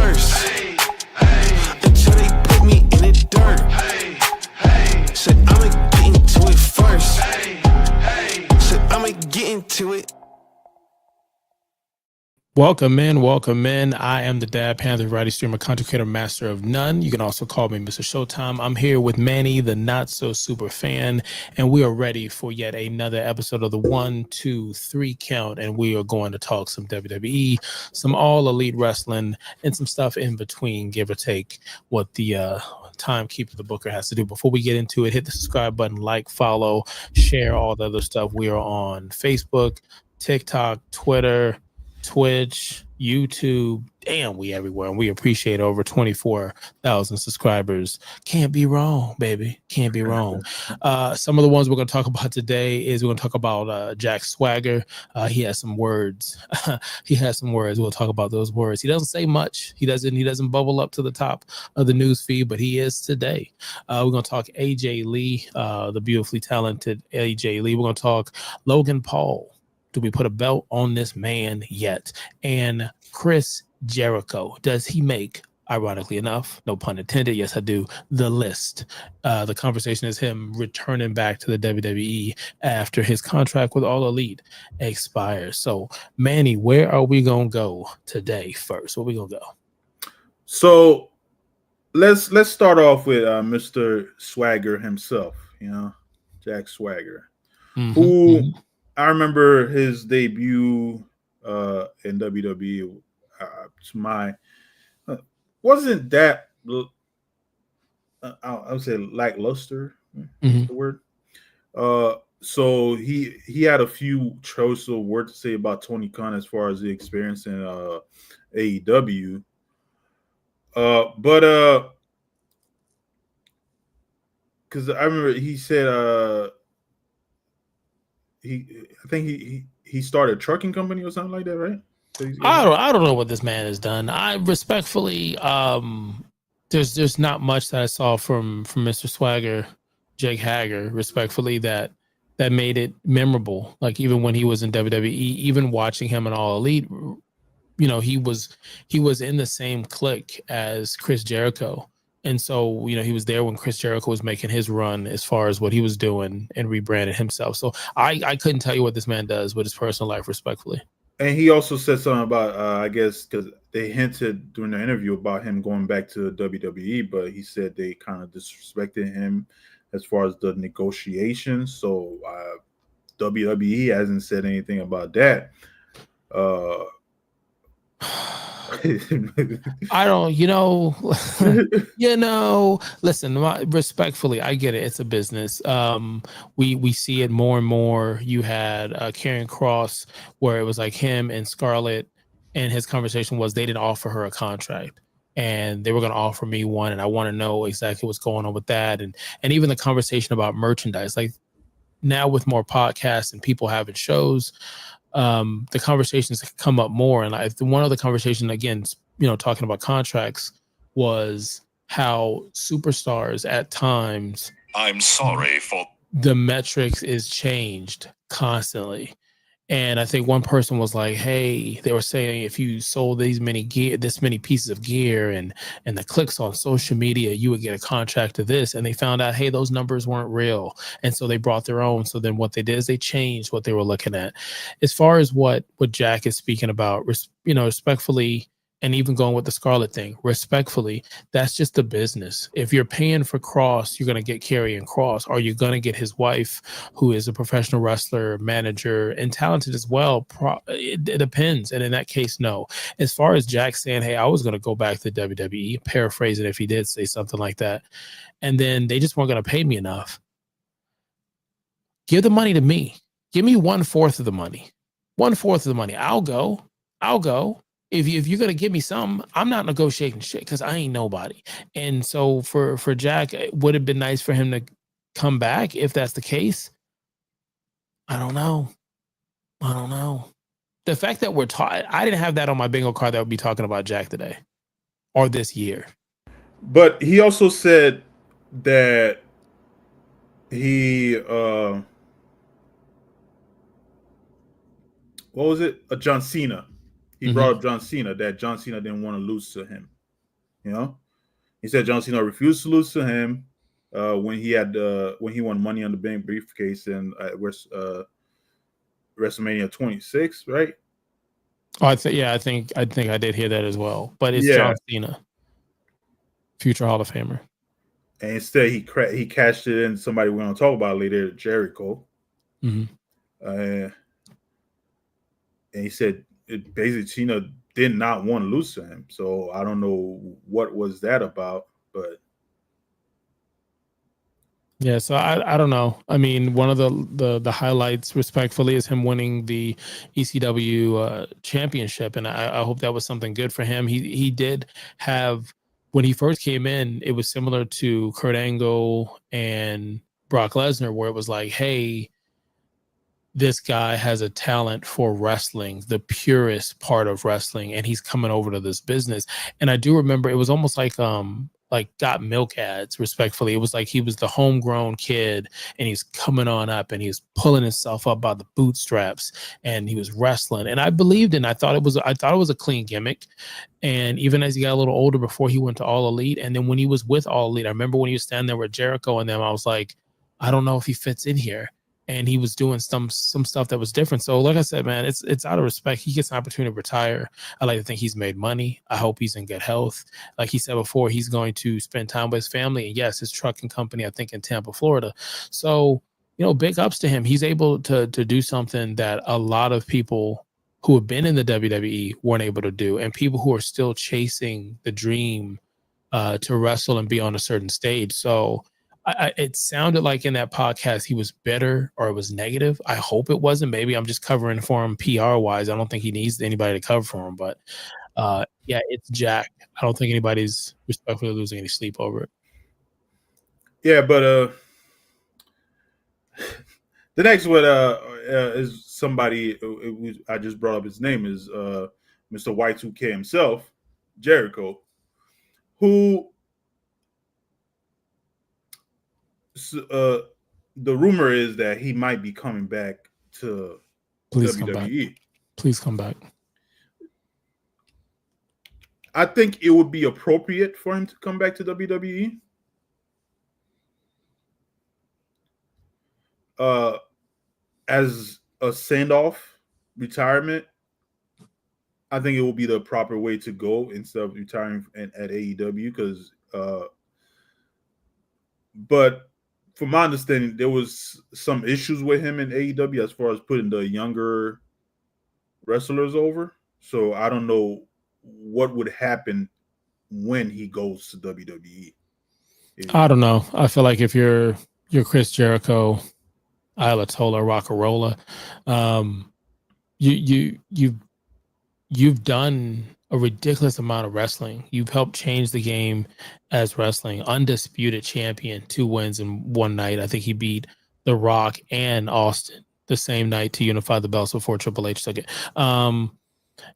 first. Until they put me in the dirt. Said I'ma get into it first. Said I'ma get into it. Welcome in. I am the Dad Panther, variety streamer, content creator, master of none. You can also call me Mr. Showtime. I'm here with Manny, the not so super fan, and we are ready for yet another episode of the 1, 2, 3 count. And we are going to talk some WWE, some all elite wrestling, and some stuff in between, give or take what the timekeeper, the booker, has to do. Before we get into it, hit the subscribe button, like, follow, share all the other stuff. We are on Facebook, TikTok, Twitter, Twitch, YouTube, damn, we everywhere, and we appreciate over 24,000 subscribers. Can't be wrong, baby. Can't be wrong. Some of the ones we're going to talk about today is we're going to talk about Jack Swagger. He has some words. We'll talk about those words. He doesn't say much. He doesn't bubble up to the top of the news feed, but he is today. We're going to talk AJ Lee, the beautifully talented AJ Lee. We're going to talk Logan Paul. Do we put a belt on this man yet? And Chris Jericho, does he make, ironically enough, no pun intended, yes I do, the list? The conversation is him returning back to the WWE after his contract with All Elite expires. So, Manny, where are we going to go today first? Where we going to go? So, let's start off with Mr. Swagger himself, Jack Swagger, who I remember his debut in WWE. Wasn't that I would say lackluster? The word. So he had a few choice of words to say about Tony Khan as far as the experience in AEW. But because I remember he said I think he started a trucking company or something like that, right? I don't know what this man has done. I respectfully, there's not much that I saw from Mr. Swagger, Jake Hager, respectfully, that made it memorable. Like even when he was in WWE, even watching him in All Elite, he was in the same clique as Chris Jericho. And so, he was there when Chris Jericho was making his run as far as what he was doing and rebranded himself. So I couldn't tell you what this man does with his personal life, respectfully. And he also said something about, I guess, because they hinted during the interview about him going back to the WWE, but he said they kind of disrespected him as far as the negotiations. So WWE hasn't said anything about that. I don't, listen, respectfully, I get it. It's a business. We see it more and more. You had Karrion Kross, where it was like him and Scarlett, and his conversation was they didn't offer her a contract and they were going to offer me one. And I want to know exactly what's going on with that. And even the conversation about merchandise, like now with more podcasts and people having shows, the conversations come up more. And one other conversation, again, talking about contracts, was how superstars at times, I'm sorry for the metrics is changed constantly. And I think one person was like, hey, they were saying if you sold this many pieces of gear and the clicks on social media, you would get a contract to this. And they found out, hey, those numbers weren't real. And so they brought their own. So then what they did is they changed what they were looking at. As far as what Jack is speaking about, respectfully, and even going with the Scarlett thing, respectfully, that's just the business. If you're paying for Cross, you're going to get Karrion Kross. Are you going to get his wife, who is a professional wrestler, manager, and talented as well? It depends. And in that case, no. As far as Jack saying, hey, I was going to go back to WWE, paraphrase it if he did say something like that, and then they just weren't going to pay me enough. Give the money to me. Give me 1/4 of the money. 1/4 of the money. I'll go. If you're going to give me some, I'm not negotiating shit because I ain't nobody. And so for Jack, it would have been nice for him to come back if that's the case. I don't know. The fact that I didn't have that on my bingo card that would be talking about Jack today or this year. But he also said that he, what was it? John Cena. He brought up John Cena, that John Cena didn't want to lose to him. You know, he said John Cena refused to lose to him when he won Money on the Bank briefcase in WrestleMania 26, right? Oh, I think I did hear that as well. But it's Yeah, John Cena, future Hall of Famer. and instead he cashed it in. Somebody we're going to talk about later, Jericho. Mm-hmm. And he said basically Cena did not want to lose to him. So I don't know what was that about, but Yeah, so I don't know. I mean, one of the highlights, respectfully, is him winning the ECW championship, and I hope that was something good for him. He did have, when he first came in, it was similar to Kurt Angle and Brock Lesnar, where it was like, hey, this guy has a talent for wrestling, the purest part of wrestling, and he's coming over to this business. And I do remember it was almost like Got Milk ads, respectfully. It was like he was the homegrown kid and he's coming on up and he's pulling himself up by the bootstraps and he was wrestling. And I believed in, I thought it was a clean gimmick. And even as he got a little older before he went to All Elite, and then when he was with All Elite, I remember when he was standing there with Jericho and them, I was like, I don't know if he fits in here. And he was doing some stuff that was different. So like I said, man, it's out of respect. He gets an opportunity to retire. I like to think he's made money. I hope he's in good health. Like he said before, he's going to spend time with his family. And yes, his trucking company, I think in Tampa, Florida. So, big ups to him. He's able to do something that a lot of people who have been in the WWE weren't able to do. And people who are still chasing the dream to wrestle and be on a certain stage. So it sounded like in that podcast he was bitter or it was negative. I hope it wasn't. Maybe I'm just covering for him PR wise. I don't think he needs anybody to cover for him. But yeah, it's Jack. I don't think anybody's respectfully losing any sleep over it. yeah, but the next one is somebody I just brought up. His name is Mr. Y2K himself, Jericho, who the rumor is that he might be coming back to Please WWE. come back. Please come back. I think it would be appropriate for him to come back to WWE. As a send-off retirement, I think it will be the proper way to go instead of retiring at AEW. Because, but from my understanding, there was some issues with him in AEW as far as putting the younger wrestlers over. So I don't know what would happen when he goes to WWE. I don't know. I feel like if you're Chris Jericho, Ayatollah, Rockarola, you've done a ridiculous amount of wrestling. You've helped change the game as wrestling. Undisputed champion, 2 wins in one night. I think he beat The Rock and Austin the same night to unify the belts before Triple H took it.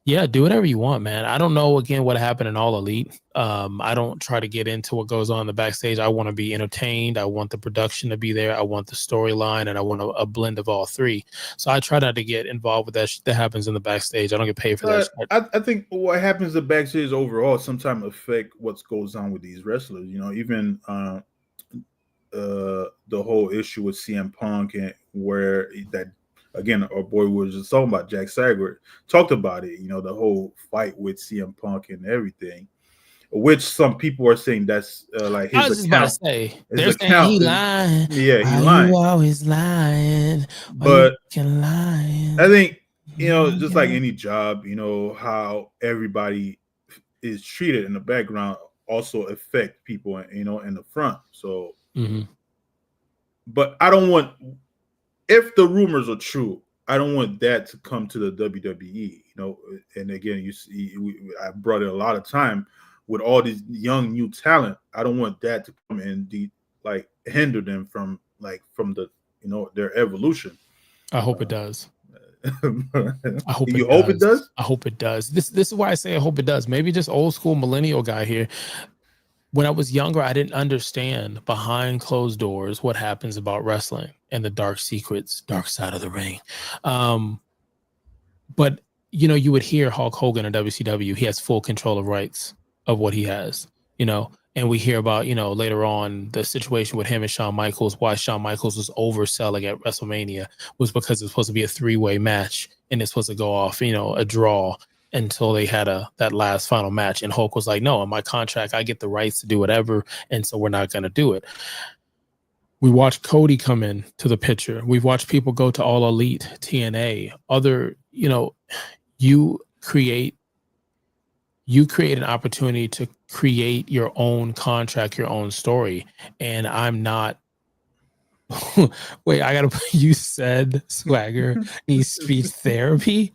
Yeah, do whatever you want, man. I don't know, again, what happened in All Elite. I don't try to get into what goes on in the backstage. I want to be entertained. I want the production to be there. I want the storyline, and I want a blend of all three. So I try not to get involved with that shit that happens in the backstage. I don't get paid for that shit. I think what happens in the backstage overall sometimes affect what goes on with these wrestlers. Even the whole issue with CM Punk, and where that, again, our boy was just talking about, Jack Sager talked about it, the whole fight with CM Punk and everything, which some people are saying that's like his account. I was just about to say, they're saying he lying. Yeah, he lying. You always lying. But lying. I think, just like any job, how everybody is treated in the background also affect people, in the front. So, but I don't want, if the rumors are true, I don't want that to come to the WWE, and again, you see, I brought it a lot of time with all these young new talent. I don't want that to come and hinder them from the, their evolution. I hope it does. I hope it does. I hope it does. This is why I say I hope it does. Maybe just old school millennial guy here. When I was younger, I didn't understand behind closed doors what happens about wrestling and the dark secrets, dark side of the ring. But you would hear Hulk Hogan in WCW. He has full control of rights of what he has. and we hear about, later on the situation with him and Shawn Michaels, why Shawn Michaels was overselling at WrestleMania was because it's supposed to be a 3-way match and it's supposed to go off, a draw until they had that last final match. And Hulk was like, no, in my contract, I get the rights to do whatever. And so we're not going to do it. We watched Cody come in to the picture. We've watched people go to All Elite, TNA, other, you create an opportunity to create your own contract, your own story. And I'm not, wait, you said Swagger needs speech therapy.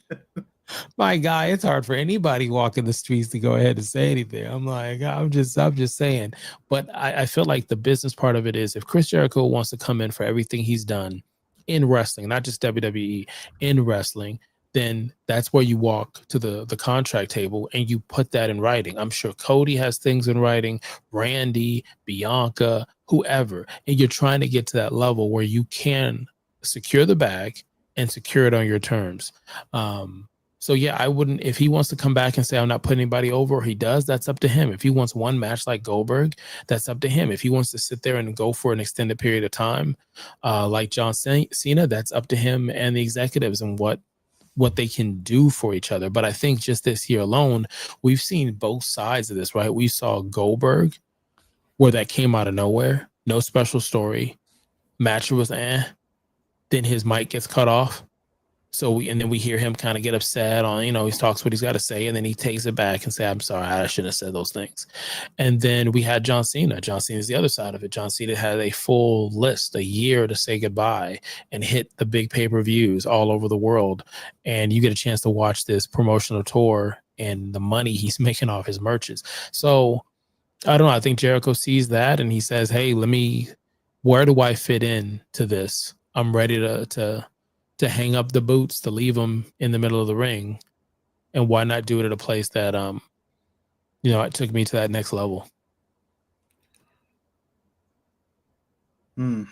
My guy, it's hard for anybody walking the streets to go ahead and say anything. I'm like, I'm just saying. But I feel like the business part of it is, if Chris Jericho wants to come in for everything he's done in wrestling, not just WWE, in wrestling, then that's where you walk to the contract table and you put that in writing. I'm sure Cody has things in writing, Randy, Bianca, whoever. And you're trying to get to that level where you can secure the bag and secure it on your terms. So yeah, I wouldn't, if he wants to come back and say, I'm not putting anybody over, or he does, that's up to him. If he wants one match like Goldberg, that's up to him. If he wants to sit there and go for an extended period of time, like John Cena, that's up to him and the executives and what they can do for each other. But I think just this year alone, we've seen both sides of this, right? We saw Goldberg, where that came out of nowhere, no special story, match was then his mic gets cut off. And then we hear him kind of get upset on, he talks what he's got to say, and then he takes it back and say, I'm sorry, I shouldn't have said those things. And then we had John Cena. John Cena is the other side of it. John Cena had a full list, a year to say goodbye, and hit the big pay-per-views all over the world. And you get a chance to watch this promotional tour and the money he's making off his merches. So I don't know. I think Jericho sees that and he says, hey, where do I fit in to this? I'm ready to hang up the boots, to leave them in the middle of the ring. And why not do it at a place that, it took me to that next level. Now,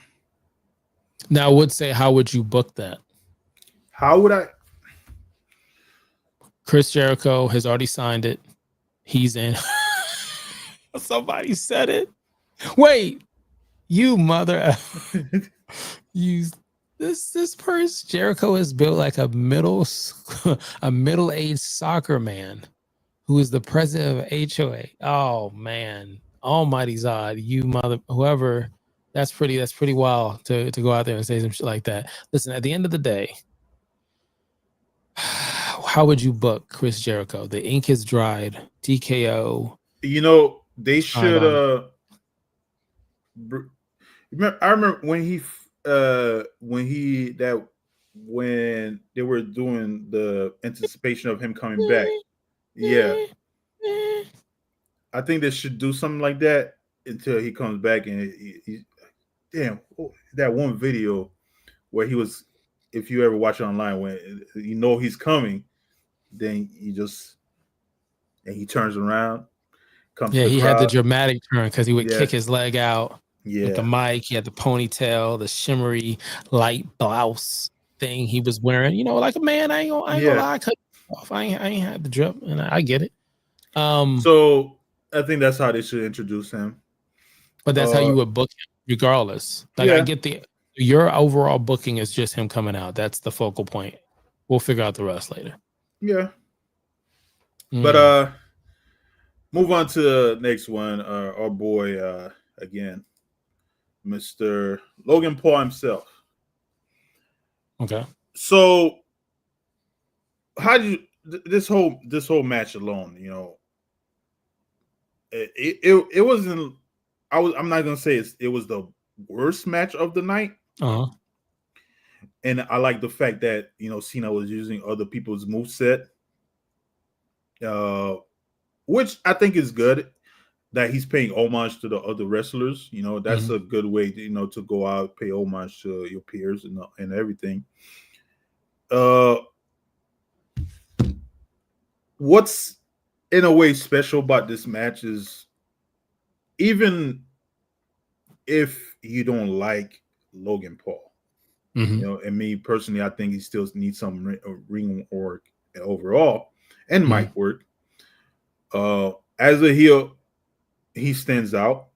I would say, how would you book that? How would I? Chris Jericho has already signed it. He's in. Somebody said it. Wait, you mother. This person, Jericho, is built like a middle-aged soccer man who is the president of HOA. Oh man, almighty Zod, you mother, whoever. That's pretty wild to go out there and say some shit like that. Listen, at the end of the day, how would you book Chris Jericho? The ink is dried. TKO. They should. I remember when they were doing the anticipation of him coming back. Yeah, I think they should do something like that until he comes back. And that one video where he was, if you ever watch it online, when he's coming, then he turns around. He had the dramatic turn because he would kick his leg out. Yeah. With the mic, he had the ponytail, the shimmery light blouse thing he was wearing. Like a man. I ain't gonna lie, I cut it off. I ain't had the drip, and I get it. So I think that's how they should introduce him. But that's how you would book him, regardless. I get your overall booking is just him coming out. That's the focal point. We'll figure out the rest later. Yeah. But move on to the next one. Our boy again. Mr. Logan Paul himself. Okay. So how do you this whole match alone, it wasn't, I'm not gonna say it was the worst match of the night. Uh-huh. And I like the fact that Cena was using other people's moveset, which I think is good. That he's paying homage to the other wrestlers, that's a good way, to go out, pay homage to your peers and everything. What's in a way special about this match is, even if you don't like Logan Paul, and me personally, I think he still needs some ring work overall and mic work. As a heel, he stands out.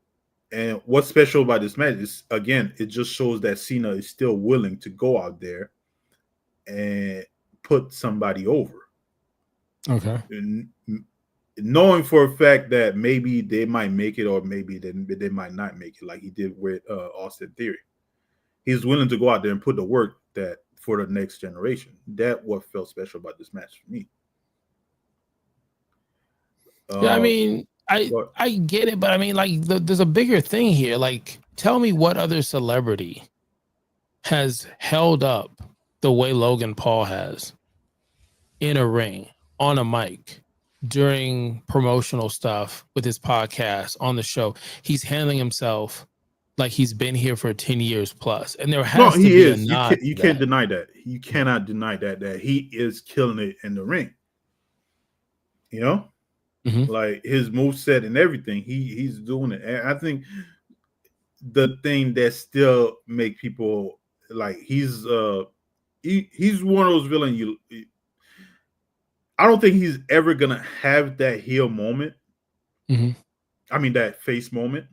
And what's special about this match is, again, it just shows that Cena is still willing to go out there and put somebody over. Okay. And knowing for a fact that maybe they might make it or maybe they might not make it, like he did with Austin Theory. He's willing to go out there and put the work that for the next generation. That what felt special about this match for me. Yeah, I mean, I get it, but I mean, like, there's a bigger thing here. Like, tell me what other celebrity has held up the way Logan Paul has in a ring, on a mic, during promotional stuff with his podcast, on the show. He's handling himself like he's been here for 10 years plus. And there has to be a nod. You can't deny that. You cannot deny that he is killing it in the ring. You know? Mm-hmm. Like his moveset and everything, he's doing it. And I think the thing that still make people like he's one of those villains. I don't think he's ever gonna have that heel moment. Mm-hmm. I mean that face moment,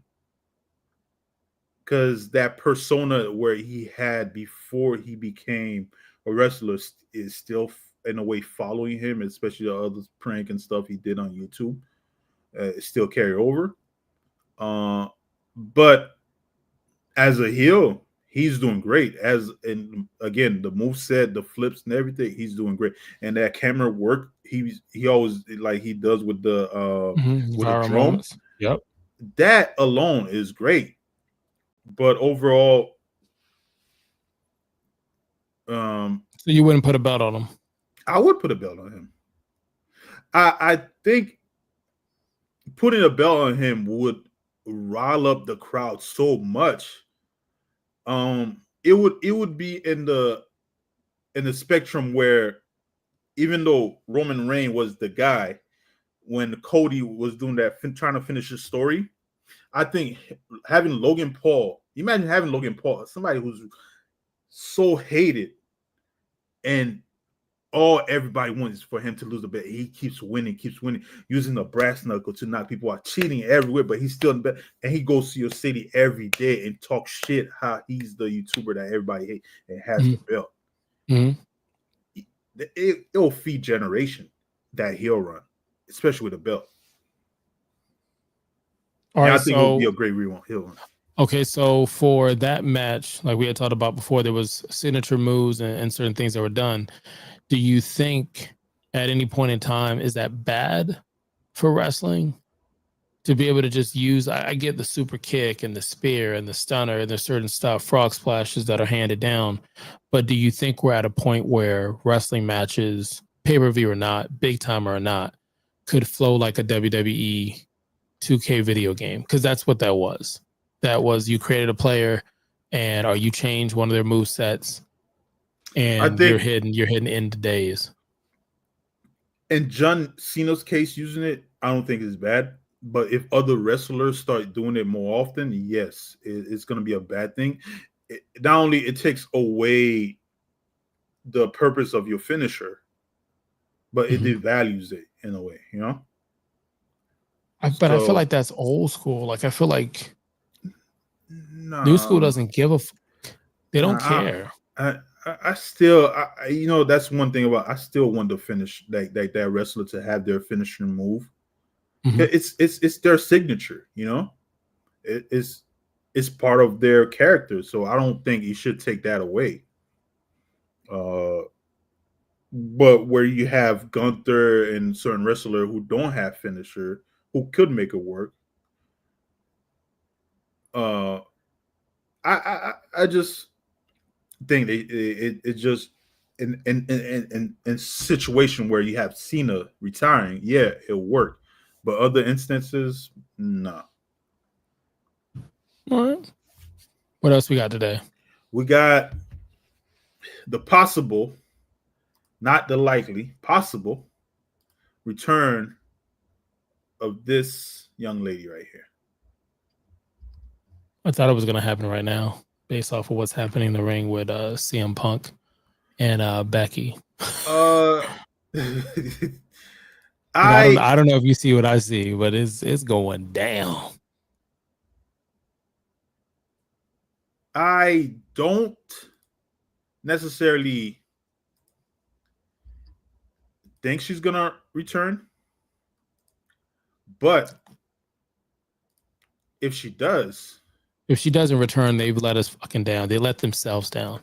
because that persona where he had before he became a wrestler is still in a way following him, especially the other prank and stuff he did on YouTube. Still carry over. But as a heel, he's doing great. And again, the moveset, the flips and everything, he's doing great. And that camera work, he always like he does with the with the drone. Yep. That alone is great. But overall, so you wouldn't put a belt on him? I would put a belt on him. I think putting a belt on him would rile up the crowd so much. It would be in the spectrum where even though Roman Reigns was the guy when Cody was doing that, trying to finish his story, I think having Logan Paul, imagine having Logan Paul, somebody who's so hated, and all everybody wants is for him to lose the bet. He keeps winning, using the brass knuckle to knock people out, cheating everywhere, but he's still in the bet. And he goes to your city every day and talks shit how he's the YouTuber that everybody hates and has the belt. Mm-hmm. It'll feed generation that heel run, especially with a belt. All right, I think it'll be a great heel run. Okay, so for that match, like we had talked about before, there was signature moves and certain things that were done. Do you think at any point in time, is that bad for wrestling to be able to just use, I get the super kick and the spear and the stunner and there's certain stuff, frog splashes that are handed down. But do you think we're at a point where wrestling matches, pay-per-view or not, big time or not, could flow like a WWE 2K video game? Because that's what that was. That was, you created a player or you change one of their move sets and you're hitting end days. In John Cena's case, using it, I don't think it's bad. But if other wrestlers start doing it more often, yes, it's going to be a bad thing. Not only it takes away the purpose of your finisher, but it devalues it in a way, you know? I feel like that's old school. Like, I feel like new school doesn't give a they don't care. I still, you know, that's one thing about, I still want to finish that wrestler to have their finishing move. It's their signature, you know. It's part of their character, so I don't think you should take that away. But where you have Gunther and certain wrestler who don't have finisher, who could make it work, I just think it just in situation where you have Cena retiring, yeah, it'll work. But other instances, no. All right. What else we got today? We got the possible, not the likely, possible return of this young lady right here. I thought it was going to happen right now based off of what's happening in the ring with CM Punk and Becky. And I I don't know if you see what I see, but it's going down. I don't necessarily think she's gonna return, but if she does, If she doesn't return, they've let us fucking down. They let themselves down.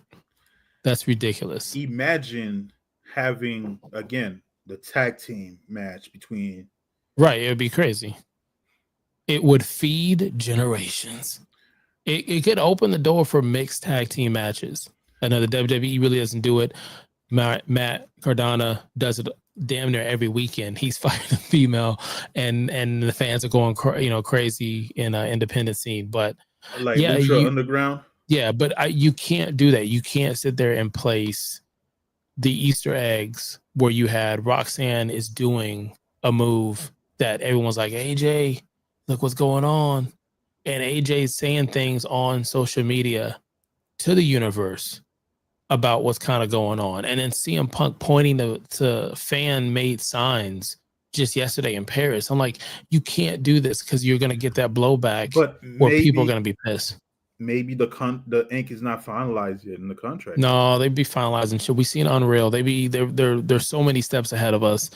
That's ridiculous. imagine having again the tag team match between. Right. It would be crazy. It would feed generations. It could open the door for mixed tag team matches. I know the WWE really doesn't do it. Matt Cardona does it damn near every weekend. He's fighting a female, and the fans are going crazy in an independent scene. But Like yeah, Lucha Underground. yeah, but you can't do that. You can't sit there and place the Easter eggs where you had Roxanne is doing a move that everyone's like, AJ, look what's going on. And AJ's saying things on social media to the universe about what's kind of going on. And then CM Punk pointing to fan-made signs just yesterday in Paris. I'm like, you can't do this because you're going to get that blowback But where people are maybe going to be pissed. maybe the ink is not finalized yet in the contract. No, they'd be finalizing shit. We seen Unreal. They're so many steps ahead of us.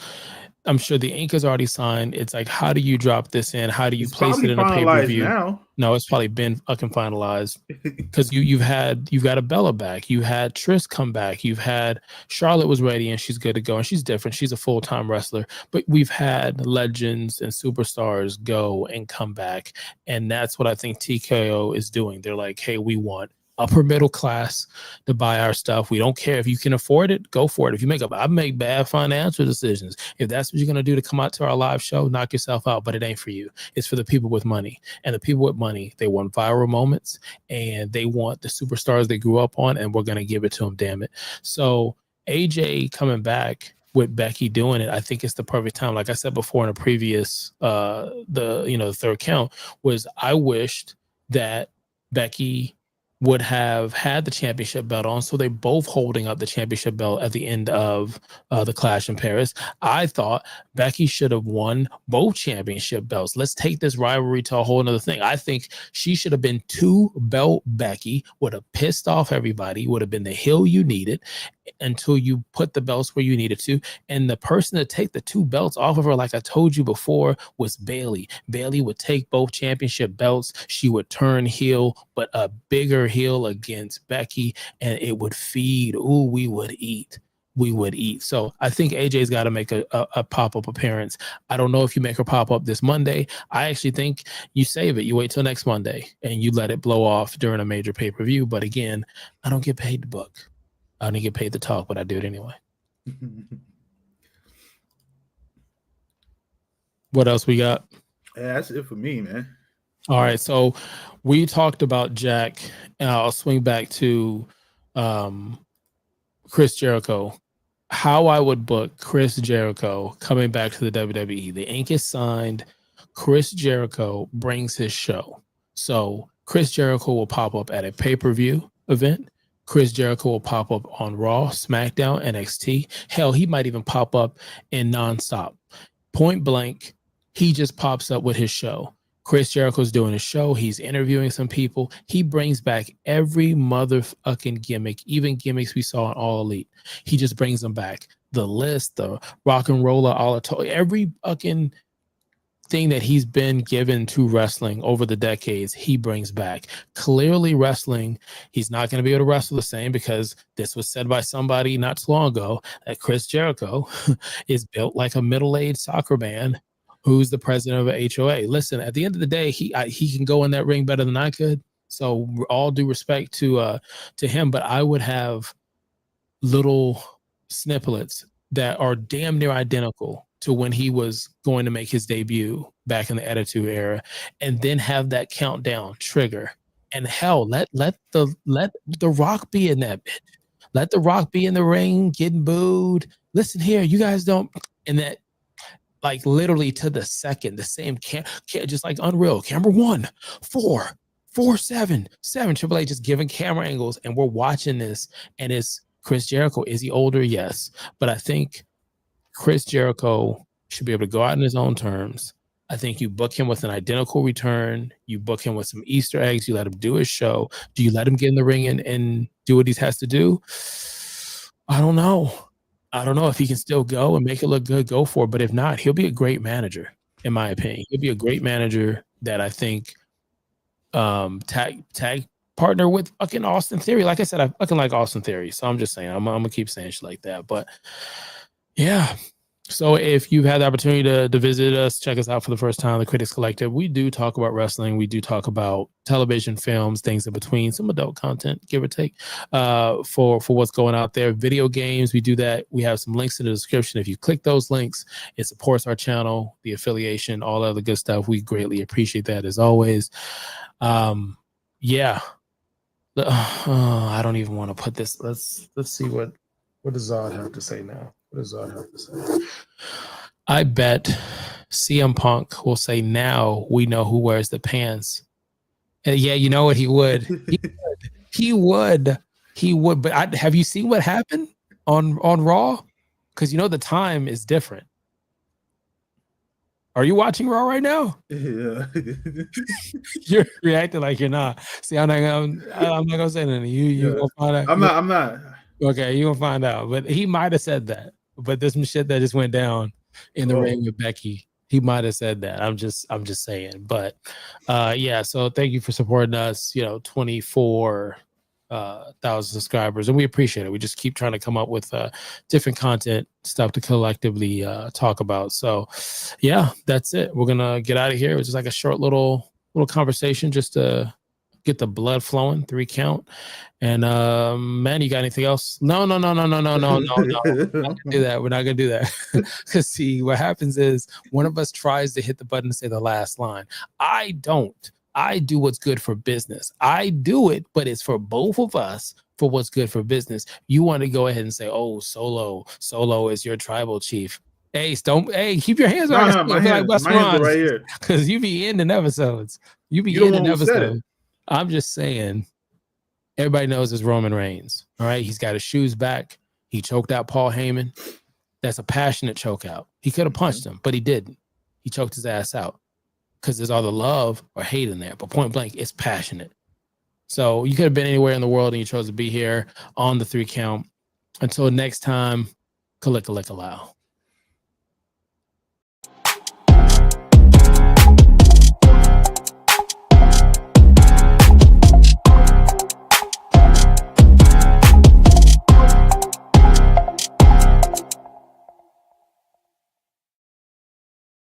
I'm sure the ink is already signed. It's like, how do you drop this in? How do you It's place it probably in a finalized pay-per-view? now. No, it's probably been fucking finalized because you've got a Bella back. You had Trish come back. You've had Charlotte was ready and she's good to go and she's different. She's a full-time wrestler. But we've had legends and superstars go and come back, and that's what I think TKO is doing. They're like, hey, we want upper middle class to buy our stuff. We don't care if you can afford it, go for it. If you I make bad financial decisions. If that's what you're gonna do to come out to our live show, knock yourself out. But it ain't for you. It's for the people with money. And the people with money, they want viral moments and they want the superstars they grew up on, and we're gonna give it to them. Damn it. So AJ coming back with Becky doing it, I think it's the perfect time. Like I said before in a previous the third count, was I wished that Becky would have had the championship belt on, so they're both holding up the championship belt at the end of the Clash in Paris. I thought Becky should have won both championship belts. Let's take this rivalry to a whole nother thing. I think she should have been 2-belt Becky, would have pissed off everybody, would have been the heel you needed until you put the belts where you needed to. And the person to take the 2 belts off of her, like I told you before, was Bayley. Bayley would take both championship belts. She would turn heel, but a bigger heel against Becky, and it would feed. Ooh, we would eat. So I think AJ's got to make a pop-up appearance. I don't know if you make her pop up this Monday. I actually think you save it. You wait till next Monday and you let it blow off during a major pay-per-view. But again, I don't get paid to book. I don't get paid to talk, but I do it anyway. What else we got? Yeah, that's it for me, man. All right, so we talked about Jack, and I'll swing back to Chris Jericho. How I would book Chris Jericho coming back to the WWE. The ink is signed. Chris Jericho brings his show. So Chris Jericho will pop up at a pay-per-view event. Chris Jericho will pop up on Raw, SmackDown, NXT. Hell, he might even pop up in Nonstop. Point blank, he just pops up with his show. Chris Jericho's doing a show. He's interviewing some people. He brings back every motherfucking gimmick, even gimmicks we saw in All Elite. He just brings them back. The List, the Rock and Roller, every fucking thing that he's been given to wrestling over the decades, he brings back. Clearly wrestling, he's not going to be able to wrestle the same, because this was said by somebody not too long ago that Chris Jericho is built like a middle-aged soccer man who's the president of a HOA. Listen, at the end of the day, he can go in that ring better than I could. So all due respect to him, but I would have little snippets that are damn near identical to when he was going to make his debut back in the Attitude Era, and then have that countdown trigger. And hell, let the Rock be in that bitch. Let the Rock be in the ring getting booed. Listen here, you guys don't, and that, like, literally to the second, the same just like Unreal. Camera 1, 4, 4, 7, 7. Triple H just giving camera angles, and we're watching this, and it's Chris Jericho. Is he older? Yes, but I think Chris Jericho Should be able to go out on his own terms. I think you book him with an identical return. You book him with some Easter eggs. You let him do his show. Do you let him get in the ring and do what he has to do? I don't know. I don't know if he can still go and make it look good. Go for it. But if not, he'll be a great manager, in my opinion. He'll be a great manager that I think tag partner with fucking Austin Theory. Like I said, I fucking like Austin Theory. So I'm just saying, I'm gonna keep saying shit like that. But yeah. So if you've had the opportunity to visit us, check us out for the first time, the Critics Collective. We do talk about wrestling. We do talk about television, films, things in between, some adult content, give or take, for what's going out there. Video games, we do that. We have some links in the description. If you click those links, it supports our channel, the affiliation, all other good stuff. We greatly appreciate that as always. Yeah. I don't even want to put this. Let's see what does Zod have to say now. What does Zod have to say? I bet CM Punk will say, now we know who wears the pants. And yeah, you know what? He would. He would. But have you seen what happened on Raw? Because you know the time is different. Are you watching Raw right now? Yeah. You're reacting like you're not. See, I'm not gonna say anything. You gonna find out. I'm not. Okay, you gonna find out. But he might have said that. But there's some shit that just went down in the ring with Becky. He might have said that. I'm just saying. But yeah, so thank you for supporting us. 24,000 subscribers, and we appreciate it. We just keep trying to come up with different content stuff to collectively talk about. So yeah, that's it. We're gonna get out of here. It was just like a short little conversation just to get the blood flowing, 3 count. And man, you got anything else? No. We're not gonna do that. We're not gonna do that. Because see, what happens is one of us tries to hit the button and say the last line. I don't. I do what's good for business. I do it, but it's for both of us for what's good for business. You want to go ahead and say, oh, Solo is your tribal chief. Hey, keep your hands on my hands are right here. Because you be ending episodes. You be ending episodes. I'm just saying, everybody knows it's Roman Reigns. All right. He's got his shoes back. He choked out Paul Heyman. That's a passionate choke out. He could have punched him, but he didn't. He choked his ass out because there's all the love or hate in there. But point blank, it's passionate. So you could have been anywhere in the world and you chose to be here on the 3 count. Until next time, Kalika Lika Lao.